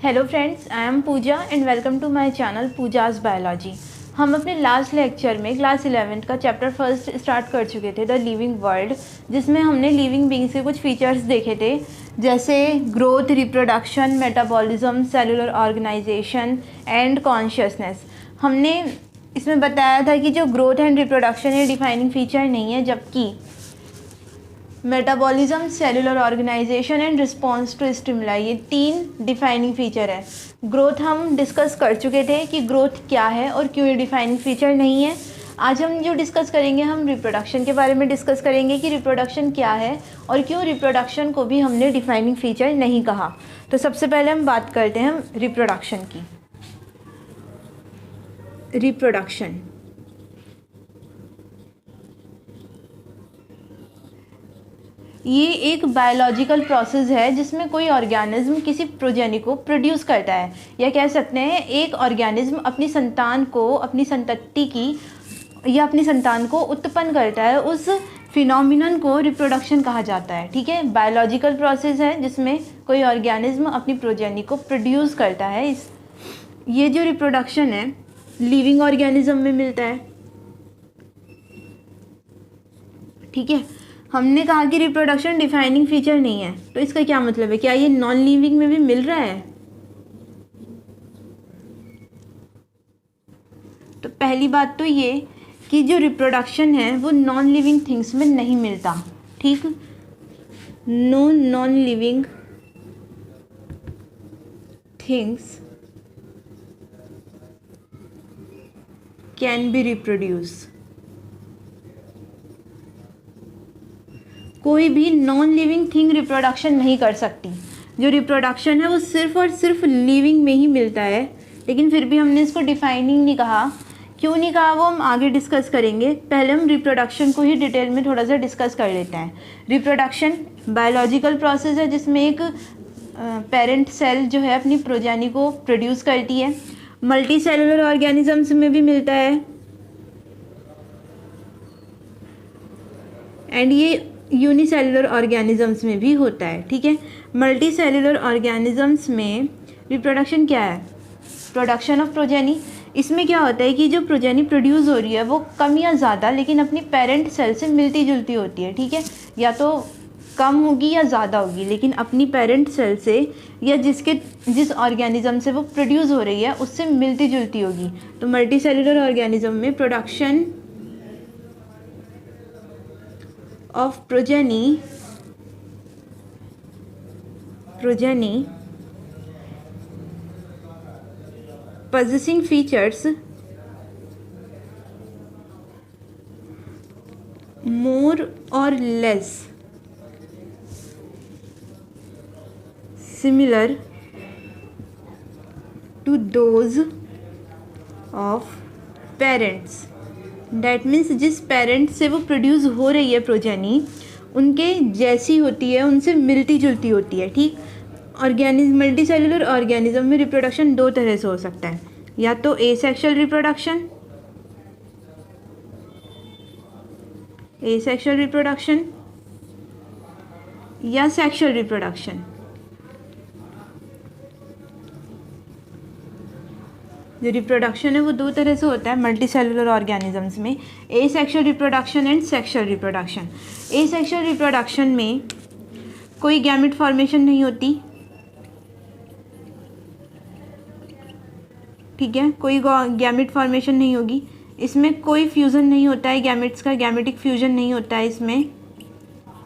Hello friends, I am Pooja and welcome to my channel Pooja's biology. हम अपने last lecture में class 11th का chapter first start कर चुके थे, द लिविंग वर्ल्ड, जिसमें हमने लिविंग बींग्स के कुछ फीचर्स देखे थे, जैसे growth, reproduction, metabolism, cellular organisation and consciousness. हमने इसमें बताया था कि जो ग्रोथ एंड रिप्रोडक्शन ये डिफाइनिंग फीचर नहीं है, जबकि metabolism, cellular organisation and response to stimuli ये 3 डिफाइनिंग फीचर है। ग्रोथ हम डिस्कस कर चुके थे कि ग्रोथ क्या है और क्यों ये डिफाइनिंग फीचर नहीं है। आज हम जो डिस्कस करेंगे, हम रिप्रोडक्शन के बारे में डिस्कस करेंगे कि रिप्रोडक्शन क्या है और क्यों रिप्रोडक्शन को भी हमने डिफाइनिंग फीचर नहीं कहा। तो सबसे पहले हम बात करते हैं रिप्रोडक्शन की। रिप्रोडक्शन ये एक बायोलॉजिकल प्रोसेस है जिसमें कोई ऑर्गेनिज्म किसी प्रोजेनी को प्रोड्यूस करता है, या कह सकते हैं एक ऑर्गेनिज्म अपनी संतान को, अपनी संतति की या अपनी संतान को उत्पन्न करता है। उस फिनोमिनन को रिप्रोडक्शन कहा जाता है। ठीक है, बायोलॉजिकल प्रोसेस है जिसमें कोई ऑर्गेनिज्म अपनी प्रोजेनी को प्रोड्यूस करता है। ये जो रिप्रोडक्शन है लिविंग ऑर्गेनिज्म में मिलता है। ठीक है, हमने कहा कि रिप्रोडक्शन डिफाइनिंग फीचर नहीं है, तो इसका क्या मतलब है? क्या ये नॉन लिविंग में भी मिल रहा है? तो पहली बात तो ये कि जो रिप्रोडक्शन है वो नॉन लिविंग थिंग्स में नहीं मिलता। ठीक, no non living things can be reproduce. कोई भी नॉन लिविंग थिंग रिप्रोडक्शन नहीं कर सकती। जो रिप्रोडक्शन है वो सिर्फ और सिर्फ लिविंग में ही मिलता है, लेकिन फिर भी हमने इसको डिफाइनिंग नहीं कहा। क्यों नहीं कहा वो हम आगे डिस्कस करेंगे। पहले हम रिप्रोडक्शन को ही डिटेल में थोड़ा सा डिस्कस कर लेते हैं। रिप्रोडक्शन बायोलॉजिकल प्रोसेस है जिसमें एक पेरेंट सेल जो है अपनी प्रोजेनी को प्रोड्यूस करती है। मल्टी सेलुलर ऑर्गेनिजम्स में भी मिलता है, एंड ये यूनिसेलुलर ऑर्गेनिजम्स में भी होता है। ठीक है, मल्टी सेलुलर ऑर्गेनिजम्स में रिप्रोडक्शन क्या है? Production of progeny. इसमें क्या होता है कि जो प्रोजेनी प्रोड्यूस हो रही है वो कम या ज़्यादा, लेकिन अपनी पेरेंट सेल से मिलती जुलती होती है। ठीक है, या तो कम होगी या ज़्यादा होगी, लेकिन अपनी पेरेंट सेल से या जिस ऑर्गेनिज्म से वो प्रोड्यूस हो रही है उससे मिलती जुलती होगी। तो मल्टी सेलुलर ऑर्गेनिज्म में production of progeny possessing features more or less similar to those of parents। That means जिस पेरेंट से वो प्रोड्यूस हो रही है प्रोजेनी उनके जैसी होती है, उनसे मिलती जुलती होती है। ठीक, मल्टी सेलुलर ऑर्गेनिज्म में रिप्रोडक्शन 2 तरह से हो सकता है, या तो एसेक्सुअल रिप्रोडक्शन या सेक्सुअल रिप्रोडक्शन। जो रिप्रोडक्शन है वो 2 तरह से होता है मल्टी सेलुलर ऑर्गेनिजम्स में, asexual reproduction and sexual reproduction. Asexual reproduction में कोई गैमेट फॉर्मेशन नहीं होती। ठीक है, कोई गैमेट फॉर्मेशन नहीं होगी। इसमें कोई फ्यूज़न नहीं होता है गैमेट्स का, गैमेटिक फ्यूजन नहीं होता है इसमें।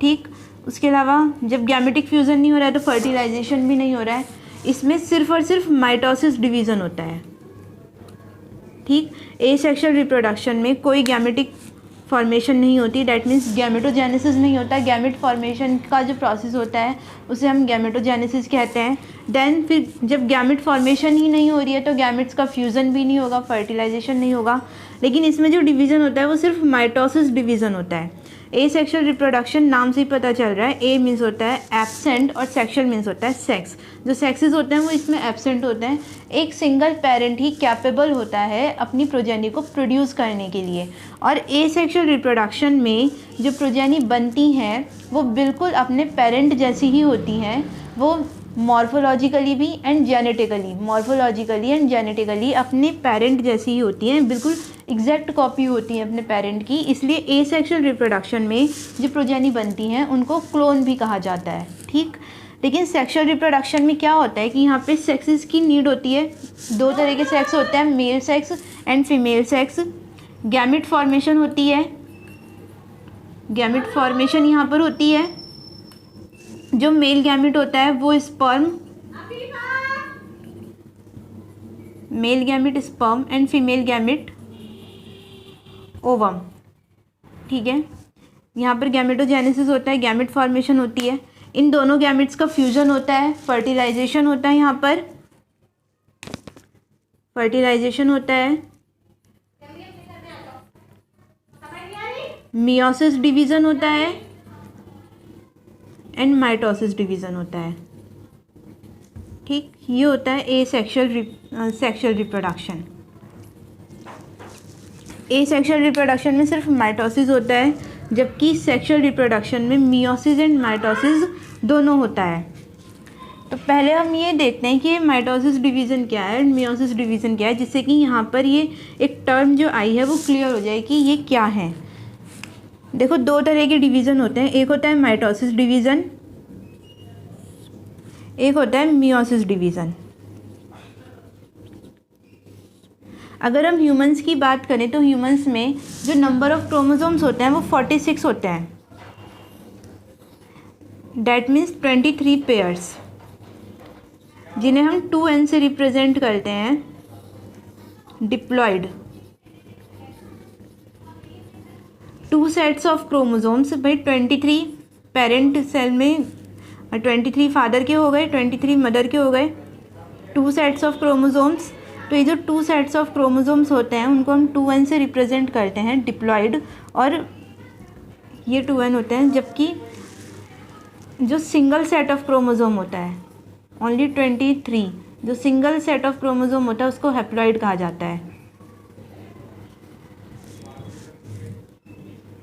ठीक, उसके अलावा जब गैमेटिक फ्यूजन नहीं हो रहा है तो फर्टिलाइजेशन भी नहीं हो रहा है। इसमें सिर्फ और सिर्फ माइटोसिस डिवीज़न होता है। ठीक, एसेक्सुअल रिप्रोडक्शन में कोई गैमेटिक फॉर्मेशन नहीं होती, डैट मीन्स गैमेटोजेनेसिस नहीं होता। गैमेट फॉर्मेशन का जो प्रोसेस होता है उसे हम गैमेटोजेनेसिस कहते हैं। देन फिर जब गैमेट फॉर्मेशन ही नहीं हो रही है तो गैमेट्स का फ्यूज़न भी नहीं होगा, फर्टिलाइजेशन नहीं होगा, लेकिन इसमें जो डिवीज़न होता है वो सिर्फ माइटोसिस डिवीज़न होता है। एसेक्सुअल रिप्रोडक्शन नाम से ही पता चल रहा है, ए मीन्स होता है एब्सेंट और सेक्सुअल मीन्स होता है सेक्स। जो सेक्सेस होते हैं वो इसमें एब्सेंट होते हैं। एक सिंगल पेरेंट ही कैपेबल होता है अपनी प्रोजेनी को प्रोड्यूस करने के लिए, और एसेक्सुअल रिप्रोडक्शन में जो प्रोजेनी बनती हैं वो बिल्कुल अपने पेरेंट जैसी ही होती हैं। वो मॉर्फोलॉजिकली भी एंड जेनेटिकली अपने पेरेंट जैसी ही होती हैं, बिल्कुल एग्जैक्ट कॉपी होती हैं अपने पेरेंट की। इसलिए एसेक्सुअल रिप्रोडक्शन में जो प्रोजेनी बनती हैं उनको क्लोन भी कहा जाता है, ठीक। लेकिन सेक्सुअल रिप्रोडक्शन में क्या होता है कि यहाँ पे सेक्सेस की नीड होती है। दो तरह के सेक्स होते हैं, male sex and female sex. Gamete formation होती है, गैमिट फॉर्मेशन यहाँ पर होती है। जो मेल गैमिट होता है वो sperm, male gamete sperm and female gamete ovum, ठीक है। यहाँ पर गैमेटोजेनेसिस होता है, गैमिट फॉर्मेशन होती है। इन दोनों गैमिट्स का फ्यूजन होता है, फर्टिलाइजेशन होता है। यहाँ पर फर्टिलाइजेशन होता है, मियोसिस डिवीज़न होता है एंड माइटोसिस डिवीज़न होता है, ठीक। ये होता है सेक्सुअल रिप्रोडक्शन। एसेक्सुअल रिप्रोडक्शन में सिर्फ माइटोसिस होता है, जबकि सेक्सुअल रिप्रोडक्शन में मियोसिस एंड माइटोसिस दोनों होता है। तो पहले हम ये देखते हैं कि माइटोसिस डिवीज़न क्या है एंड मियोसिस डिवीज़न क्या है, जिससे कि यहाँ पर ये एक टर्म जो आई है वो क्लियर हो जाए कि ये क्या है। देखो, दो तरह के डिवीज़न होते हैं, एक होता है माइटोसिस डिवीज़न, एक होता है मियोसिस डिवीज़न। अगर हम ह्यूमंस की बात करें तो ह्यूमंस में जो नंबर ऑफ क्रोमोसोम्स होते हैं वो 46 होते हैं। डैट मीन्स 23 पेयर्स, जिन्हें हम 2n से रिप्रेजेंट करते हैं, डिप्लॉयड। 2 सेट्स ऑफ क्रोमोसोम्स, भाई 23 पेरेंट सेल में 23 फादर के हो गए, 23 मदर के हो गए, 2 सेट्स ऑफ क्रोमोसोम्स। तो ये जो 2 सेट्स ऑफ क्रोमोसोम्स होते हैं उनको हम 2n से रिप्रेजेंट करते हैं, डिप्लॉयड, और ये 2n होते हैं। जबकि जो सिंगल सेट ऑफ क्रोमोसोम होता है, ओनली 23, जो सिंगल सेट ऑफ क्रोमोसोम होता है उसको हैप्लॉइड कहा जाता है।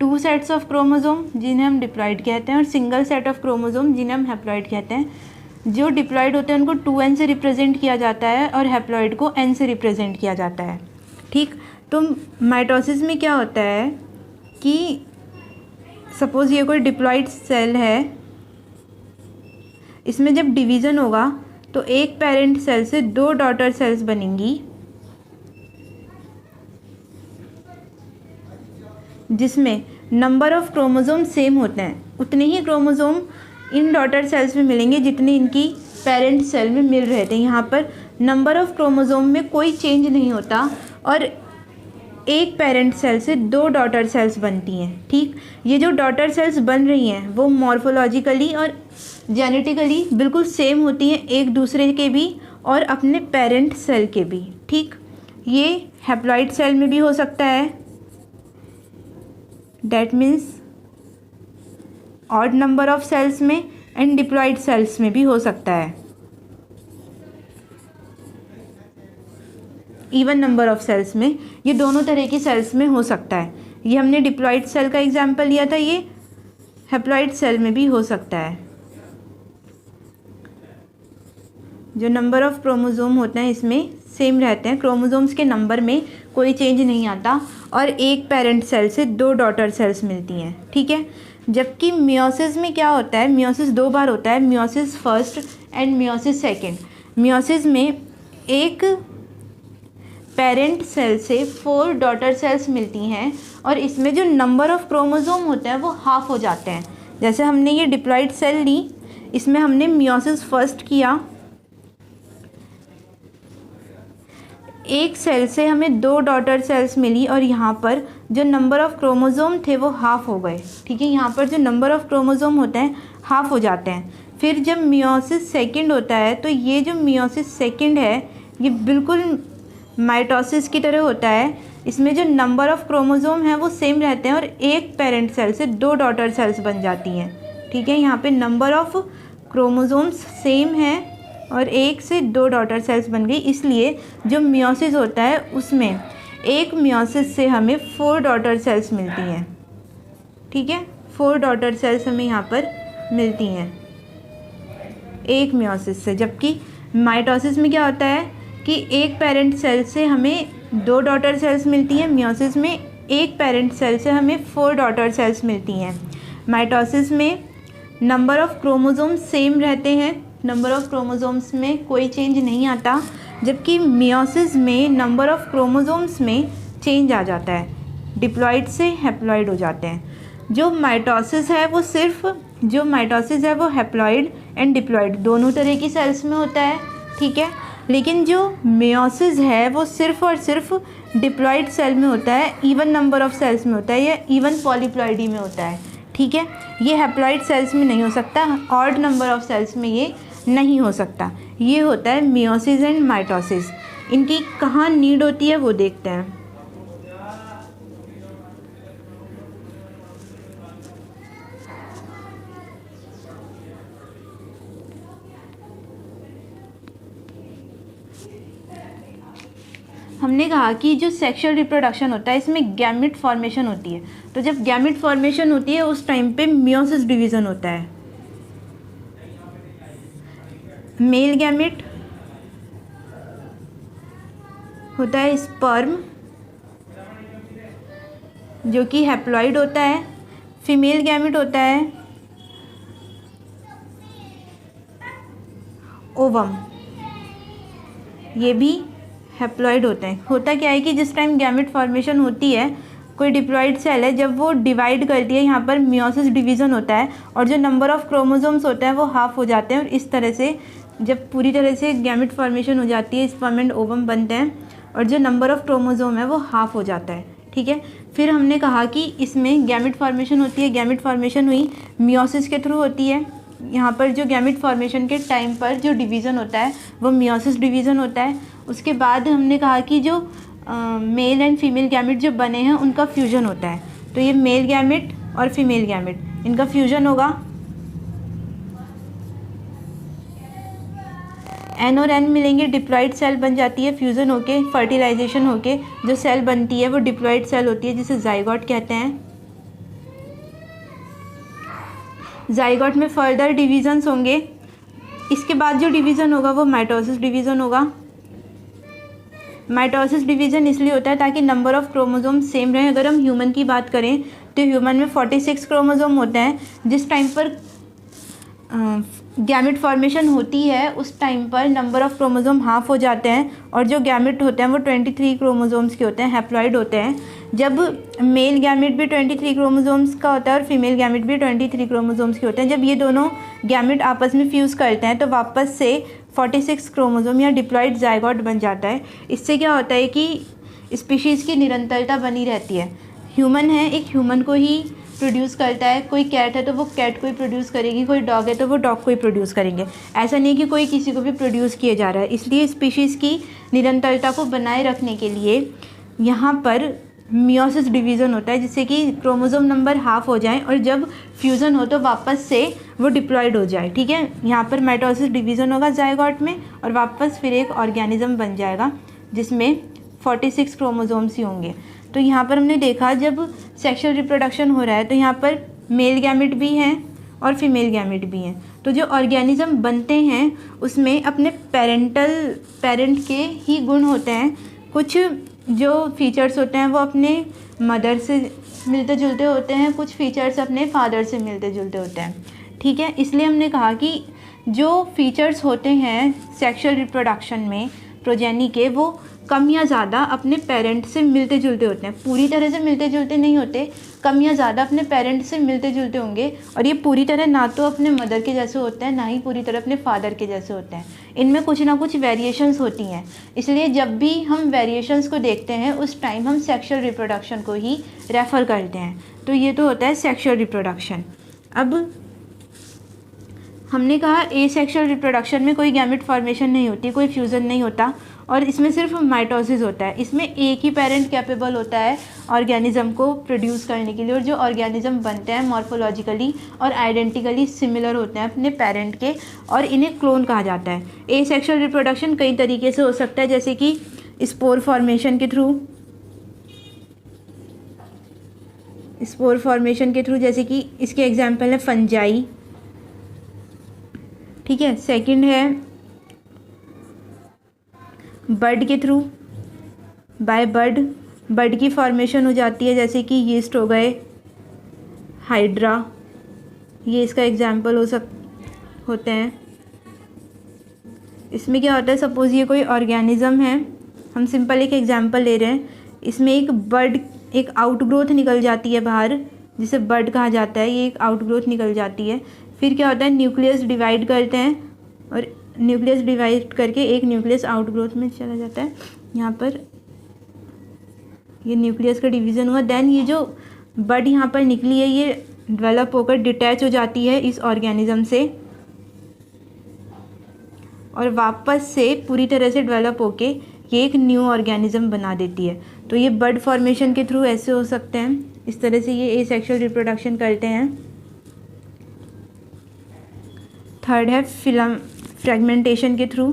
2 सेट्स ऑफ क्रोमोसोम जिन्हें हम डिप्लॉयड कहते हैं, और सिंगल सेट ऑफ क्रोमोसोम जिन्हें हम हैप्लॉइड कहते हैं। जो डिप्लॉयड होते हैं उनको 2n से रिप्रेजेंट किया जाता है और हैप्लॉइड को n से रिप्रेजेंट किया जाता है, ठीक। तो माइटोसिस में क्या होता है कि सपोज़ ये कोई डिप्लॉयड सेल है, इसमें जब डिवीज़न होगा तो एक पेरेंट सेल से 2 डॉटर सेल्स बनेंगी, जिसमें नंबर ऑफ क्रोमोसोम सेम होते हैं। उतने ही क्रोमोसोम इन डॉटर सेल्स में मिलेंगे जितने इनकी पेरेंट सेल में मिल रहे थे। यहाँ पर नंबर ऑफ क्रोमोसोम में कोई चेंज नहीं होता और एक पेरेंट सेल से 2 डॉटर सेल्स बनती हैं, ठीक। ये जो डॉटर सेल्स बन रही हैं वो मॉर्फोलॉजिकली और जेनेटिकली बिल्कुल सेम होती हैं, एक दूसरे के भी और अपने पेरेंट सेल के भी, ठीक। ये हैप्लॉइड सेल में भी हो सकता है, that means odd number of cells में, एंड डिप्लॉयड सेल्स में भी हो सकता है, इवन नंबर ऑफ सेल्स में। ये दोनों तरह की सेल्स में हो सकता है। ये हमने डिप्लॉयड सेल का एग्जांपल लिया था, ये हैप्लॉइड सेल में भी हो सकता है। जो नंबर ऑफ क्रोमोसोम होते हैं इसमें सेम रहते हैं, क्रोमोसोम्स के नंबर में कोई चेंज नहीं आता, और एक पेरेंट सेल से 2 डॉटर सेल्स मिलती हैं, ठीक है। जबकि मियोसिस में क्या होता है, मियोसिस 2 बार होता है, meiosis first and meiosis second. Meiosis में एक पेरेंट सेल से 4 डॉटर सेल्स मिलती हैं, और इसमें जो नंबर ऑफ क्रोमोसोम होते हैं वो हाफ हो जाते हैं। जैसे हमने ये डिप्लॉयड सेल ली, इसमें हमने मियोसिस फर्स्ट किया, एक सेल से हमें 2 डॉटर सेल्स मिली, और यहाँ पर जो नंबर ऑफ क्रोमोसोम थे वो हाफ हो गए, ठीक है। यहाँ पर जो नंबर ऑफ क्रोमोसोम होते हैं हाफ हो जाते हैं। फिर जब मियोसिस सेकंड होता है तो ये जो मियोसिस सेकंड है ये बिल्कुल माइटोसिस की तरह होता है। इसमें जो नंबर ऑफ क्रोमोसोम है वो सेम रहते हैं और एक पेरेंट सेल से 2 डॉटर सेल्स बन जाती हैं, ठीक है। यहाँ पे नंबर ऑफ क्रोमोसोम्स सेम है और एक से 2 डॉटर सेल्स बन गई, इसलिए जो मियोसिस होता है उसमें एक मियोसिस से हमें 4 डॉटर सेल्स मिलती हैं, ठीक है। 4 डॉटर सेल्स हमें यहाँ पर मिलती हैं। एक मियोसिस से। जबकि माइटोसिस में क्या होता है कि एक पेरेंट सेल से हमें 2 डॉटर सेल्स मिलती हैं, मियोसिस में एक पेरेंट सेल से हमें 4 डॉटर सेल्स मिलती हैं। माइटोसिस में नंबर ऑफ़ क्रोमोसोम्स सेम रहते हैं, नंबर ऑफ़ क्रोमोसोम्स में कोई चेंज नहीं आता, जबकि मियोसिस में नंबर ऑफ़ क्रोमोसोम्स में चेंज आ जाता है, डिप्लॉइड से हैप्लॉइड हो जाते हैं। जो माइटोसिस है वो हैप्लॉइड एंड डिप्लॉइड दोनों तरह की सेल्स में होता है, ठीक है। लेकिन जो मियोसिस है वो सिर्फ और सिर्फ डिप्लॉइड सेल में होता है, इवन नंबर ऑफ़ सेल्स में होता है, या इवन पॉलीप्लॉइडी में होता है, ठीक है। ये हैप्लॉइड सेल्स में नहीं हो सकता, ऑड नंबर ऑफ़ सेल्स में ये नहीं हो सकता। ये होता है मियोसिस एंड माइटोसिस। इनकी कहाँ नीड होती है वो देखते हैं। हमने कहा कि जो सेक्सुअल रिप्रोडक्शन होता है इसमें गैमेट फॉर्मेशन होती है। तो जब गैमेट फॉर्मेशन होती है उस टाइम पे मियोसिस डिवीज़न होता है। मेल गैमेट होता है स्पर्म जो कि हैप्लॉइड होता है, फीमेल गैमेट होता है ओवम, ये भी हैप्लॉइड होते हैं। होता क्या है कि जिस टाइम गैमेट फॉर्मेशन होती है, कोई डिप्लॉइड सेल है, जब वो डिवाइड करती है यहाँ पर मियोसिस डिवीज़न होता है और जो नंबर ऑफ़ क्रोमोसोम्स होते हैं वो हाफ हो जाते हैं। और इस तरह से जब पूरी तरह से गैमेट फॉर्मेशन हो जाती है, स्पर्म एंड ओवम बनते हैं और जो नंबर ऑफ़ क्रोमोसोम है वो हाफ हो जाता है, ठीक है। फिर हमने कहा कि इसमें गैमेट फॉर्मेशन होती है, गैमेट फॉर्मेशन हुई मियोसिस के थ्रू होती है। यहाँ पर जो गैमेट फॉर्मेशन के टाइम पर जो डिवीज़न होता है वो मियोसिस डिवीज़न होता है। उसके बाद हमने कहा कि जो मेल एंड फीमेल गैमेट जो बने हैं उनका फ्यूजन होता है। तो ये मेल गैमेट और फीमेल गैमेट इनका फ्यूजन होगा, एन और एन मिलेंगे, डिप्लॉइड सेल बन जाती है, फ्यूज़न होके फर्टिलाइजेशन होके जो सेल बनती है वो डिप्लॉइड सेल होती है जिसे जाइगोट कहते हैं। जाइगोट में फर्दर डिवीज़न्स होंगे। इसके बाद जो डिवीज़न होगा वो माइटोसिस डिवीज़न होगा। माइटोसिस डिवीज़न इसलिए होता है ताकि नंबर ऑफ़ क्रोमोसोम सेम रहे। अगर हम ह्यूमन की बात करें तो ह्यूमन में 46 क्रोमोसोम होते हैं। जिस टाइम पर गैमेट फॉर्मेशन होती है उस टाइम पर नंबर ऑफ़ क्रोमोसोम हाफ हो जाते हैं और जो गैमेट होते हैं वो 23 क्रोमोसोम्स के होते हैं, हैप्लॉइड होते हैं। जब मेल गैमेट भी 23 क्रोमोसोम्स का होता है और फीमेल गैमेट भी 23 क्रोमोसोम्स के होते हैं। जब ये दोनों गैमेट आपस में फ्यूज़ करते हैं तो वापस से 46 क्रोमोसोम या डिप्लॉइड जाइगोट बन जाता है। इससे क्या होता है कि स्पीशीज़ की निरंतरता बनी रहती है। ह्यूमन है, एक ह्यूमन को ही प्रोड्यूस करता है, कोई कैट है तो वो कैट को ही प्रोड्यूस करेगी, कोई डॉग है तो वो डॉग को ही प्रोड्यूस करेंगे। ऐसा नहीं कि कोई किसी को भी प्रोड्यूस किया जा रहा है। इसलिए स्पीशीज़ की निरंतरता को बनाए रखने के लिए यहाँ पर मियोसिस डिवीज़न होता है जिससे कि क्रोमोसोम नंबर हाफ हो जाए और जब फ्यूज़न हो तो वापस से वो डिप्लॉइड हो जाए, ठीक है। यहाँ पर माइटोसिस डिवीज़न होगा जाइगोट में और वापस फिर एक ऑर्गेनिज्म बन जाएगा जिसमें 46 क्रोमोसोम्स ही होंगे। तो यहाँ पर हमने देखा जब सेक्सुअल रिप्रोडक्शन हो रहा है तो यहाँ पर मेल गैमेट भी हैं और फीमेल गैमेट भी हैं। तो जो ऑर्गेनिज्म बनते हैं उसमें अपने पेरेंट के ही गुण होते हैं। कुछ जो फीचर्स होते हैं वो अपने मदर से मिलते जुलते होते हैं, कुछ फीचर्स अपने फादर से मिलते जुलते होते हैं, ठीक है। इसलिए हमने कहा कि जो फीचर्स होते हैं सेक्सुअल रिप्रोडक्शन में प्रोजेनी के वो कम या ज़्यादा अपने पेरेंट से मिलते जुलते होते हैं। पूरी तरह से मिलते जुलते नहीं होते, कम या ज़्यादा अपने पेरेंट से मिलते जुलते होंगे। और ये पूरी तरह ना तो अपने मदर के जैसे होते हैं ना ही पूरी तरह अपने फादर के जैसे होते हैं। इनमें कुछ ना कुछ वेरिएशंस होती हैं। इसलिए जब भी हम वेरिएशंस को देखते हैं उस टाइम हम सेक्सुअल रिप्रोडक्शन को ही रेफ़र करते हैं। तो ये तो होता है सेक्सुअल रिप्रोडक्शन। अब हमने कहा एसेक्सुअल रिप्रोडक्शन में कोई गैमेट फॉर्मेशन नहीं होती, कोई फ्यूज़न नहीं होता और इसमें सिर्फ माइटोसिस होता है। इसमें एक ही पेरेंट कैपेबल होता है ऑर्गेनिज्म को प्रोड्यूस करने के लिए और जो ऑर्गेनिज्म बनते हैं मॉर्फोलॉजिकली और आइडेंटिकली सिमिलर होते हैं अपने पेरेंट के और इन्हें क्लोन कहा जाता है। एसेक्सुअल रिप्रोडक्शन कई तरीके से हो सकता है जैसे कि स्पोर फॉर्मेशन के थ्रू, जैसे कि इसके एग्जाम्पल है फंजाई, ठीक है। सेकंड है बर्ड के थ्रू, बाय बर्ड की फॉर्मेशन हो जाती है, जैसे कि यीस्ट हो गए, हाइड्रा, ये इसका एग्जाम्पल होते हैं। इसमें क्या होता है, सपोज़ ये कोई ऑर्गेनिज्म है, हम सिंपल एक एग्जांपल ले रहे हैं, इसमें एक आउटग्रोथ निकल जाती है बाहर, जिसे बर्ड कहा जाता है, ये एक आउटग्रोथ निकल जाती है। फिर क्या होता है, न्यूक्लियस डिवाइड करते हैं और न्यूक्लियस डिवाइड करके एक न्यूक्लियस आउटग्रोथ में चला जाता है। यहाँ पर ये न्यूक्लियस का डिवीज़न हुआ, देन ये जो बर्ड यहाँ पर निकली है ये डेवलप होकर डिटैच हो जाती है इस ऑर्गेनिज्म से और वापस से पूरी तरह से डेवलप होके ये एक न्यू ऑर्गेनिज्म बना देती है। तो ये बर्ड फॉर्मेशन के थ्रू ऐसे हो सकते हैं, इस तरह से ये एसेक्सुअल रिप्रोडक्शन करते हैं। थर्ड है फ्रेगमेंटेशन के थ्रू,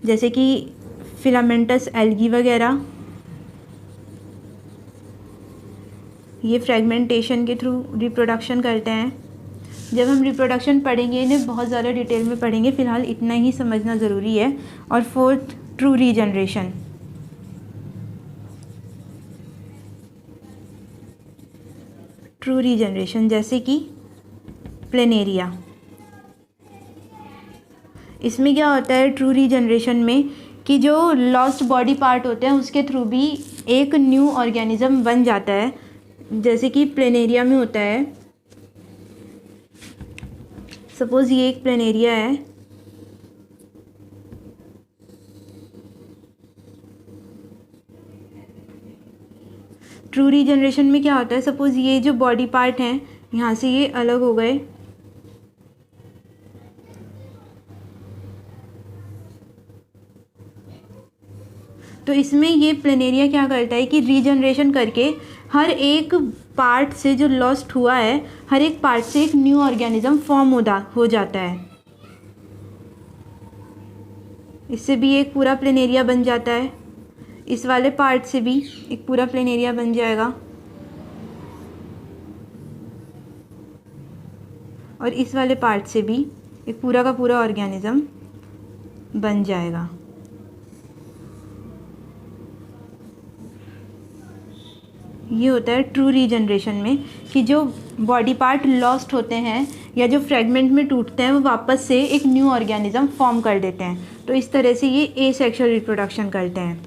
जैसे कि फिलामेंटस एल्गी वगैरह, ये फ्रेगमेंटेशन के थ्रू रिप्रोडक्शन करते हैं। जब हम रिप्रोडक्शन पढ़ेंगे इन्हें बहुत ज़्यादा डिटेल में पढ़ेंगे, फ़िलहाल इतना ही समझना ज़रूरी है। और फोर्थ ट्रू रीजनरेशन, जैसे कि प्लेनेरिया। इसमें क्या होता है ट्रू रीजनरेशन में कि जो लॉस्ट बॉडी पार्ट होते हैं उसके थ्रू भी एक न्यू ऑर्गेनिज्म बन जाता है, जैसे कि प्लेनेरिया में होता है। सपोज़ ये एक प्लेनेरिया है, ट्रू रीजनरेशन में क्या होता है, सपोज़ ये जो बॉडी पार्ट हैं यहाँ से ये अलग हो गए, तो इसमें ये प्लेनेरिया क्या करता है कि रीजनरेशन करके हर एक पार्ट से जो लॉस्ट हुआ है, हर एक पार्ट से एक न्यू ऑर्गेनिज्म फॉर्म हो जाता है। इससे भी एक पूरा प्लेनेरिया बन जाता है, इस वाले पार्ट से भी एक पूरा प्लेनेरिया बन जाएगा और इस वाले पार्ट से भी एक पूरा का पूरा ऑर्गेनिज्म बन जाएगा। ये होता है ट्रू रीजनरेशन में कि जो बॉडी पार्ट लॉस्ट होते हैं या जो फ्रेगमेंट में टूटते हैं वो वापस से एक न्यू ऑर्गेनिज्म फॉर्म कर देते हैं। तो इस तरह से ये एसेक्सुअल रिप्रोडक्शन करते हैं।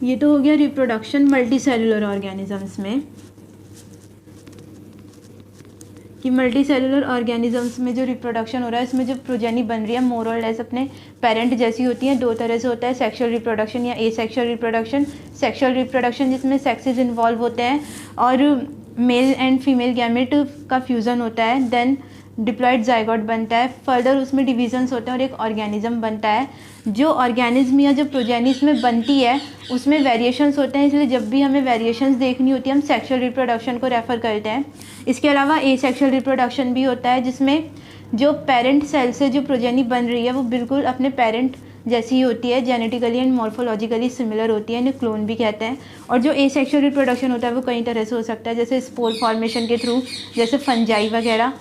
ये तो हो गया रिप्रोडक्शन मल्टीसेलुलर ऑर्गेनिजम्स में, कि मल्टीसेलुलर ऑर्गेनिजम्स में जो रिप्रोडक्शन हो रहा है इसमें जो प्रोजेनी बन रही है मोर और लेस अपने पेरेंट जैसी होती हैं। दो तरह से होता है, सेक्सुअल रिप्रोडक्शन या एसेक्सुअल रिप्रोडक्शन। सेक्सुअल रिप्रोडक्शन जिसमें सेक्सेस इन्वॉल्व होते हैं और मेल एंड फीमेल गैमेट का फ्यूज़न होता है, देन डिप्लॉयड जाइगोट बनता है, फर्दर उसमें डिविजन्स होते हैं और एक ऑर्गेनिज्म बनता है। जो ऑर्गेनिज्म या जो प्रोजेनी इसमें बनती है उसमें वेरिएशंस होते हैं, इसलिए जब भी हमें वेरिएशंस देखनी होती है हम सेक्सुअल रिप्रोडक्शन को रेफ़र करते हैं। इसके अलावा एसेक्सुअल रिप्रोडक्शन भी होता है जिसमें जो पेरेंट सेल से जो प्रोजेनी बन रही है वो बिल्कुल अपने पेरेंट जैसी ही होती है, जेनेटिकली एंड मॉर्फोलॉजिकली सिमिलर होती है, इन्हें क्लोन भी कहते हैं। और जो एसेक्सुअल रिप्रोडक्शन होता है वो कई तरह से हो सकता है, जैसे स्पोर फॉर्मेशन के थ्रू, जैसे फंजाई वगैरह,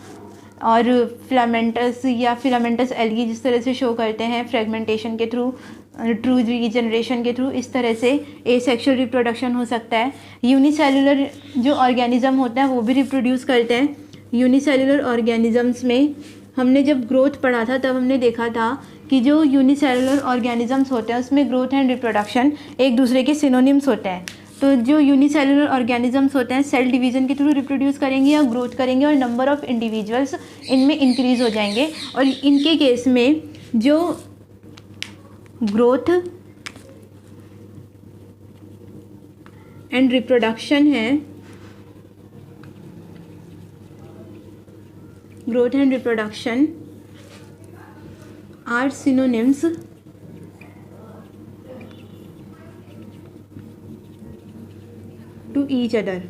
और फिलामेंटस या फिलामेंटस एल्गी जिस तरह से शो करते हैं फ्रेगमेंटेशन के थ्रू, ट्रू रीजनरेशन के थ्रू, इस तरह से एसेक्सुअल रिप्रोडक्शन हो सकता है। यूनिसेलुलर जो ऑर्गेनिज्म होते हैं वो भी रिप्रोड्यूस करते हैं। यूनिसेलुलर ऑर्गेनिजम्स में हमने जब ग्रोथ पढ़ा था तब हमने देखा था कि जो यूनिसेलुलर ऑर्गेनिजम्स होते हैं उसमें ग्रोथ एंड रिप्रोडक्शन एक दूसरे के सिनोनिम्स होते हैं। तो जो यूनिसेलुलर ऑर्गेनिजम्स होते हैं सेल डिवीज़न के थ्रू रिप्रोड्यूस करेंगे या ग्रोथ करेंगे और नंबर ऑफ़ इंडिविजुअल्स इनमें इंक्रीज़ हो जाएंगे। और इनके केस में जो ग्रोथ एंड रिप्रोडक्शन है, growth and reproduction are synonyms to each other,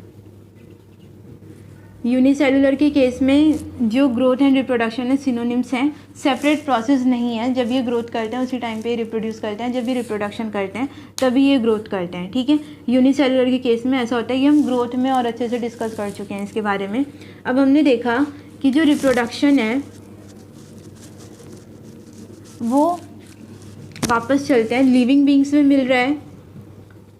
unicellular के केस में जो ग्रोथ एंड रिप्रोडक्शन है सिनोनिम्स हैं, सेपरेट प्रोसेस नहीं है। जब ये ग्रोथ करते हैं उसी टाइम पे रिप्रोड्यूस करते हैं, जब ये रिप्रोडक्शन करते हैं तभी ये ग्रोथ करते हैं, ठीक है। यूनिसेलुलर के केस में ऐसा होता है। ये हम ग्रोथ में और अच्छे से डिस्कस कर चुके हैं इसके बारे में। अब हमने देखा कि जो रिप्रोडक्शन है वो वापस चलते हैं, लिविंग बींग्स में मिल रहा है,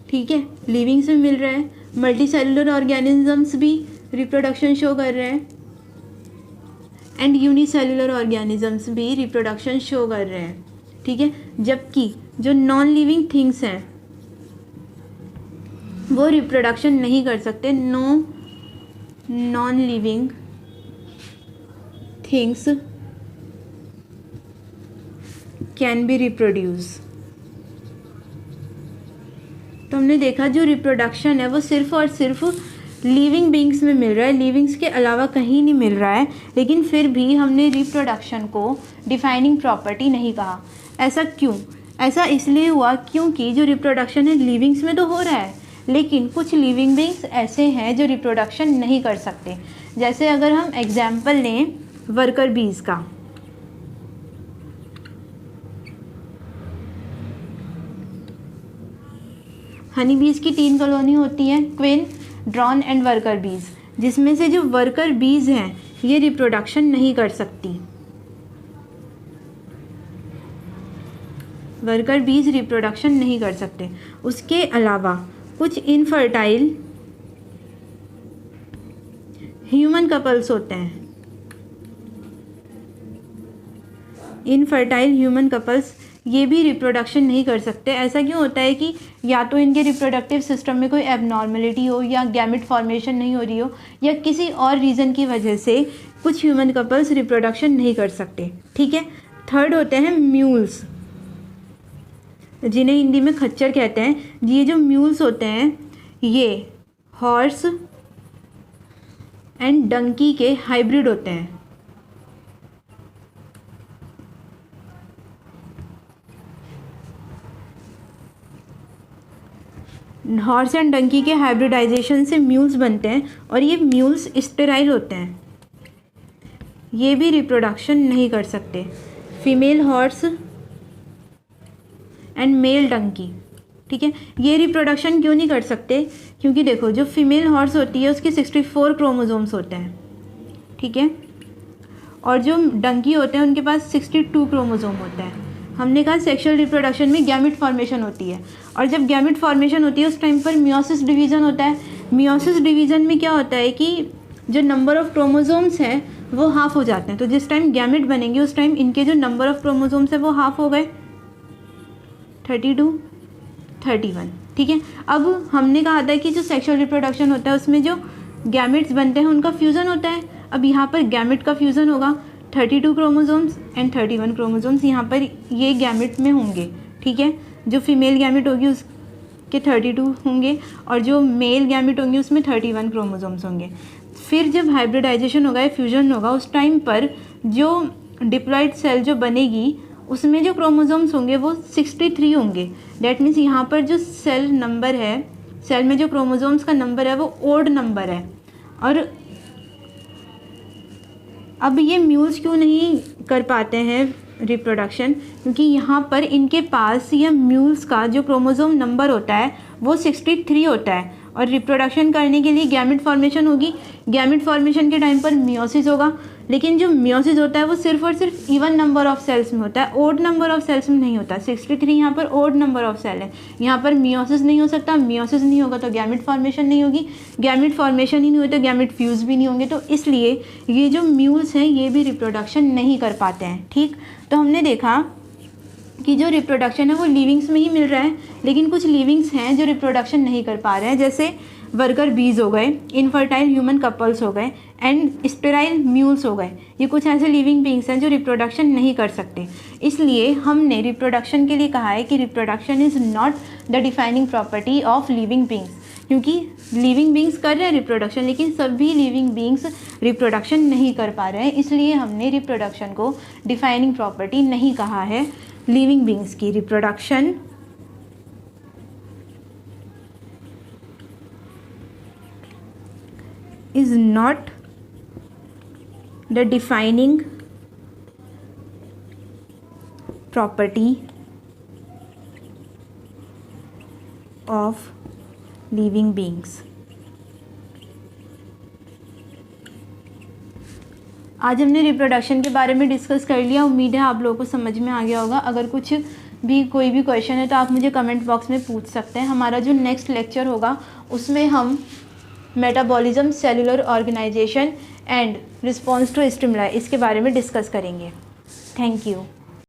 ठीक है, लिविंग्स में मिल रहा है। मल्टी सेलुलर ऑर्गेनिजम्स भी रिप्रोडक्शन शो कर रहे हैं एंड यूनिसेलुलर ऑर्गेनिजम्स भी रिप्रोडक्शन शो कर रहे हैं, ठीक है। जबकि जो नॉन लिविंग थिंग्स हैं वो रिप्रोडक्शन नहीं कर सकते। Non living things can be reproduce. तो हमने देखा जो रिप्रोडक्शन है वो सिर्फ और सिर्फ लिविंग बींग्स में मिल रहा है, लिविंग्स के अलावा कहीं नहीं मिल रहा है। लेकिन फिर भी हमने रिप्रोडक्शन को डिफाइनिंग प्रॉपर्टी नहीं कहा। ऐसा क्यों? ऐसा इसलिए हुआ क्योंकि जो रिप्रोडक्शन है लिविंग्स में तो हो रहा है, लेकिन कुछ लिविंग बींग्स ऐसे हैं जो रिप्रोडक्शन नहीं कर सकते। जैसे अगर हम एग्जाम्पल लें वर्कर बीज का, हनी बीज की 3 कॉलोनी होती है, क्वीन, ड्रोन एंड वर्कर बीज, जिसमें से जो वर्कर बीज हैं ये रिप्रोडक्शन नहीं कर सकती। वर्कर बीज रिप्रोडक्शन नहीं कर सकते। उसके अलावा कुछ इनफर्टाइल ह्यूमन कपल्स होते हैं। इनफर्टाइल ह्यूमन कपल्स ये भी रिप्रोडक्शन नहीं कर सकते। ऐसा क्यों होता है कि या तो इनके रिप्रोडक्टिव सिस्टम में कोई एबनॉर्मलिटी हो, या गैमेट फॉर्मेशन नहीं हो रही हो, या किसी और रीज़न की वजह से कुछ ह्यूमन कपल्स रिप्रोडक्शन नहीं कर सकते, ठीक है। थर्ड होते हैं म्यूल्स, जिन्हें हिंदी में खच्चर कहते हैं। ये जो म्यूल्स होते हैं ये हॉर्स एंड डंकी के हाइब्रिड होते हैं। हॉर्स एंड डंकी के हाइब्रिडाइजेशन से म्यूल्स बनते हैं और ये म्यूल्स स्टेराइल होते हैं, ये भी रिप्रोडक्शन नहीं कर सकते। Female horse and male donkey, ठीक है। ये रिप्रोडक्शन क्यों नहीं कर सकते? क्योंकि देखो जो फीमेल हॉर्स होती है उसके 64 क्रोमोसोम्स होते हैं, ठीक है, और जो डंकी होते हैं उनके पास 62 क्रोमोसोम होते हैं। हमने कहा सेक्सुअल रिप्रोडक्शन में गैमेट फॉर्मेशन होती है, और जब गैमेट फॉर्मेशन होती है उस टाइम पर मियोसिस डिवीज़न होता है। मियोसिस डिवीज़न में क्या होता है कि जो नंबर ऑफ क्रोमोसोम्स हैं वो हाफ हो जाते हैं। तो जिस टाइम गैमेट बनेंगे उस टाइम इनके जो नंबर ऑफ क्रोमोसोम्स है वो हाफ हो गए, 32, 31, ठीक है। अब हमने कहा था कि जो सेक्सुअल रिप्रोडक्शन होता है उसमें जो गैमेट्स बनते हैं उनका फ्यूज़न होता है। अब यहाँ पर गैमेट का फ्यूज़न होगा, 32 क्रोमोसोम्स एंड 31 क्रोमोसोम्स यहाँ पर ये गैमेट में होंगे, ठीक है। जो फीमेल गैमेट होगी उसके 32 होंगे और जो मेल गैमेट होंगे उसमें 31 क्रोमोसोम्स होंगे। फिर जब हाइब्रिडाइजेशन होगा या फ्यूजन होगा उस टाइम पर जो डिप्लॉयड सेल जो बनेगी उसमें जो क्रोमोसोम्स होंगे वो 63 होंगे। डैट मीन्स यहाँ पर जो सेल नंबर है, सेल में जो क्रोमोसोम्स का नंबर है वो ओड नंबर है। और अब ये म्यूल्स क्यों नहीं कर पाते हैं रिप्रोडक्शन? क्योंकि यहाँ पर इनके पास या म्यूल्स का जो क्रोमोसोम नंबर होता है वो 63 होता है, और रिप्रोडक्शन करने के लिए गैमेट फॉर्मेशन होगी। गैमेट फॉर्मेशन के टाइम पर मियोसिस होगा, लेकिन जो मियोसिस होता है वो सिर्फ और सिर्फ इवन नंबर ऑफ सेल्स में होता है, ओड नंबर ऑफ सेल्स में नहीं होता। 63 यहाँ पर ओड नंबर ऑफ सेल है, यहाँ पर मियोसिस नहीं हो सकता। मियोसिस नहीं होगा तो गैमेट फॉर्मेशन नहीं होगी, गैमेट फॉर्मेशन ही नहीं होता, गैमेट फ्यूज़ भी नहीं होंगे। तो इसलिए ये जो म्यूल्स हैं ये भी रिप्रोडक्शन नहीं कर पाते हैं, ठीक। तो हमने देखा कि जो रिप्रोडक्शन है वो लिविंग्स में ही मिल रहा है, लेकिन कुछ लिविंग्स हैं जो रिप्रोडक्शन नहीं कर पा रहे हैं, जैसे वर्कर बीज हो गए, इनफर्टाइल ह्यूमन कपल्स हो गए एंड स्टेराइल म्यूल्स हो गए। ये कुछ ऐसे लिविंग बींग्स हैं जो रिप्रोडक्शन नहीं कर सकते। इसलिए हमने रिप्रोडक्शन के लिए कहा है कि reproduction is not the defining property of living beings, क्योंकि लिविंग बींग्स कर रहे हैं रिप्रोडक्शन, लेकिन सभी लिविंग बींग्स रिप्रोडक्शन नहीं कर पा रहे हैं। इसलिए हमने रिप्रोडक्शन को डिफाइनिंग प्रॉपर्टी नहीं कहा है लिविंग बींग्स की। Reproduction is not the defining property of living beings. आज हमने रिप्रोडक्शन के बारे में डिस्कस कर लिया। उम्मीद है आप लोगों को समझ में आ गया होगा। अगर कुछ भी कोई भी क्वेश्चन है तो आप मुझे कमेंट बॉक्स में पूछ सकते हैं। हमारा जो नेक्स्ट लेक्चर होगा उसमें हम metabolism, cellular organisation and response to stimuli इसके बारे में डिस्कस करेंगे। Thank you.